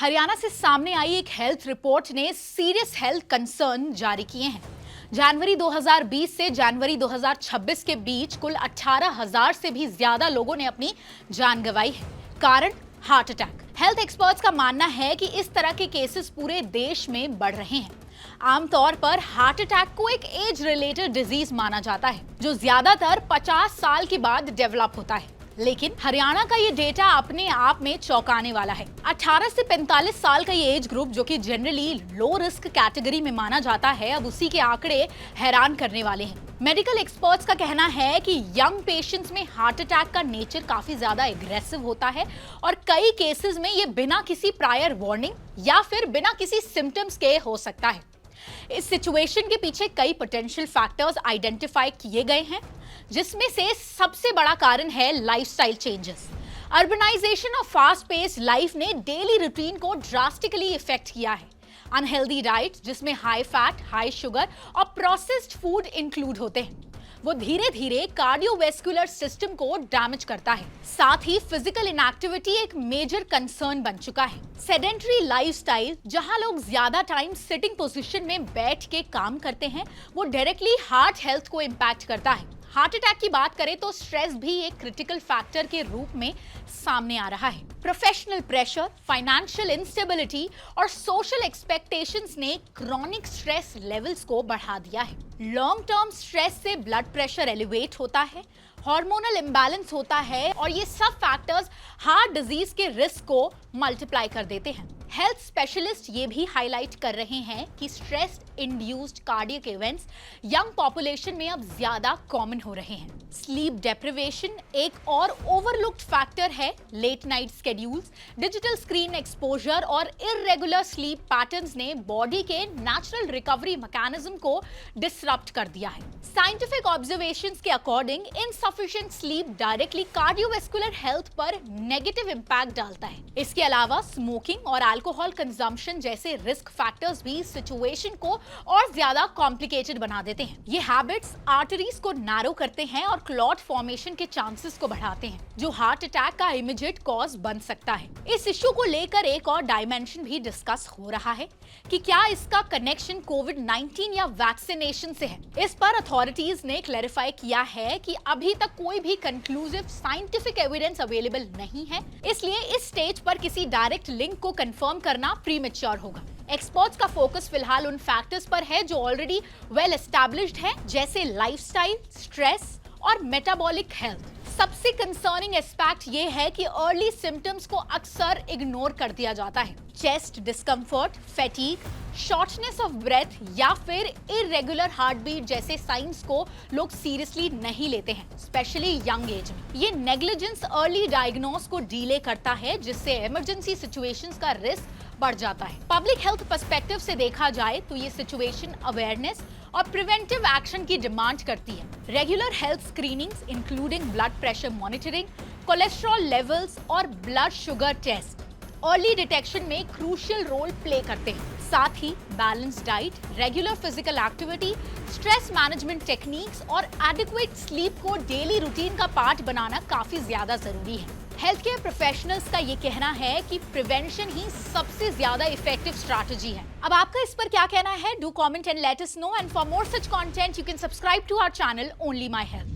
हरियाणा से सामने आई एक हेल्थ रिपोर्ट ने सीरियस हेल्थ कंसर्न जारी किए हैं। जनवरी 2020 से जनवरी 2026 के बीच कुल 18,000 से भी ज्यादा लोगों ने अपनी जान गंवाई है। कारण हार्ट अटैक। हेल्थ एक्सपर्ट्स का मानना है कि इस तरह के केसेस पूरे देश में बढ़ रहे हैं। आमतौर पर हार्ट अटैक को एक एज रिलेटेड डिजीज माना जाता है जो ज्यादातर 50 साल के बाद डेवलप होता है। लेकिन हरियाणा का ये डेटा अपने आप में चौंकाने वाला है। 18 से 45 साल का ये एज ग्रुप, जो कि जनरली लो रिस्क कैटेगरी में माना जाता है, अब उसी के आंकड़े हैरान करने वाले हैं। मेडिकल एक्सपर्ट्स का कहना है कि यंग पेशेंट्स में हार्ट अटैक का नेचर काफी ज्यादा एग्रेसिव होता है और कई केसेस में ये बिना किसी प्रायर वार्निंग या फिर बिना किसी सिम्टम्स के हो सकता है। इस सिचुएशन के पीछे कई पोटेंशियल फैक्टर्स आइडेंटिफाई किए गए हैं, जिसमें से सबसे बड़ा कारण है लाइफस्टाइल चेंजेस। अर्बनाइजेशन और फास्ट पेस्ड लाइफ ने डेली रूटीन को ड्रास्टिकली इफेक्ट किया है। अनहेल्दी डाइट जिसमें हाई फैट, हाई शुगर और प्रोसेस्ड फूड इंक्लूड होते हैं, वो धीरे धीरे कार्डियोवैस्कुलर सिस्टम को डैमेज करता है। साथ ही फिजिकल इनएक्टिविटी एक मेजर कंसर्न बन चुका है। सेडेंटरी लाइफस्टाइल, जहां लोग ज्यादा टाइम सिटिंग पोजीशन में बैठ के काम करते हैं, वो डायरेक्टली हार्ट हेल्थ को इम्पैक्ट करता है। हार्ट अटैक की बात करें तो स्ट्रेस भी एक क्रिटिकल फैक्टर के रूप में सामने आ रहा है। प्रोफेशनल प्रेशर, फाइनेंशियल इंस्टेबिलिटी और सोशल एक्सपेक्टेशंस ने क्रॉनिक स्ट्रेस लेवल्स को बढ़ा दिया है। लॉन्ग टर्म स्ट्रेस से ब्लड प्रेशर एलिवेट होता है, हार्मोनल इम्बैलेंस होता है और ये सब फैक्टर्स हार्ट डिजीज के रिस्क को मल्टीप्लाई कर देते हैं। हेल्थ स्पेशलिस्ट ये भी हाईलाइट कर रहे हैं कि stress induced cardiac events young population में अब ज्यादा कॉमन हो रहे हैं। स्लीप डेप्रिवेशन एक और ओवरलुक्ड फैक्टर है। Late night schedules, digital screen exposure और इररेगुलर स्लीप पैटर्न्स ने बॉडी के नेचुरल रिकवरी मैकेनिज्म को डिसरप्ट कर दिया है। साइंटिफिक ऑब्जर्वेशंस के according insufficient sleep directly cardiovascular health पर नेगेटिव इंपैक्ट डालता है। इसके अलावा स्मोकिंग और अल्कोहल कंजम्पशन जैसे रिस्क फैक्टर्स भी सिचुएशन को और ज्यादा कॉम्प्लिकेटेड बना देते हैं। ये हैबिट्स आर्टरीज को नैरो करते हैं और क्लॉट फॉर्मेशन के चांसेस को बढ़ाते हैं, जो हार्ट अटैक का इमीडिएट कॉज बन सकता है। इस इश्यू को लेकर एक और डायमेंशन भी डिस्कस हो रहा है कि क्या इसका कनेक्शन कोविड-19 या वैक्सीनेशन से है। इस पर अथॉरिटीज ने क्लैरिफाई किया है कि अभी तक कोई भी कंक्लूसिव साइंटिफिक एविडेंस अवेलेबल नहीं है, इसलिए इस स्टेज पर किसी डायरेक्ट लिंक को कंफर्म करना प्रीमेच्योर होगा। एक्सपर्ट्स का फोकस फिलहाल उन फैक्टर्स पर है जो ऑलरेडी वेल एस्टैब्लिश्ड है, जैसे लाइफस्टाइल, स्ट्रेस और मेटाबॉलिक हेल्थ। सबसे कंसर्निंग एस्पेक्ट ये है कि अर्ली सिम्टम्स को अक्सर इग्नोर कर दिया जाता है। Chest discomfort, fatigue, shortness of breath या फिर इररेगुलर हार्ट बीट जैसे साइंस को लोग सीरियसली नहीं लेते हैं, स्पेशली यंग एज में। ये नेग्लिजेंस अर्ली डायग्नोस को डिले करता है, जिससे इमरजेंसी सिचुएशंस का रिस्क बढ़ जाता है। पब्लिक हेल्थ पर्सपेक्टिव से देखा जाए तो ये सिचुएशन अवेयरनेस और प्रिवेंटिव एक्शन की डिमांड करती है। Regular health screenings including blood pressure monitoring, cholesterol levels और blood sugar test early detection में क्रूशियल रोल प्ले करते हैं। साथ ही balance diet, regular physical activity, stress management techniques और एडिक्वेट स्लीप को डेली रूटीन का पार्ट बनाना काफी ज्यादा जरूरी है। हेल्थ केयर प्रोफेशनल्स का ये कहना है कि प्रिवेंशन ही सबसे ज्यादा इफेक्टिव स्ट्रैटेजी है। अब आपका इस पर क्या कहना है? Do comment and let us know, and for more such content you can subscribe to our channel only my health.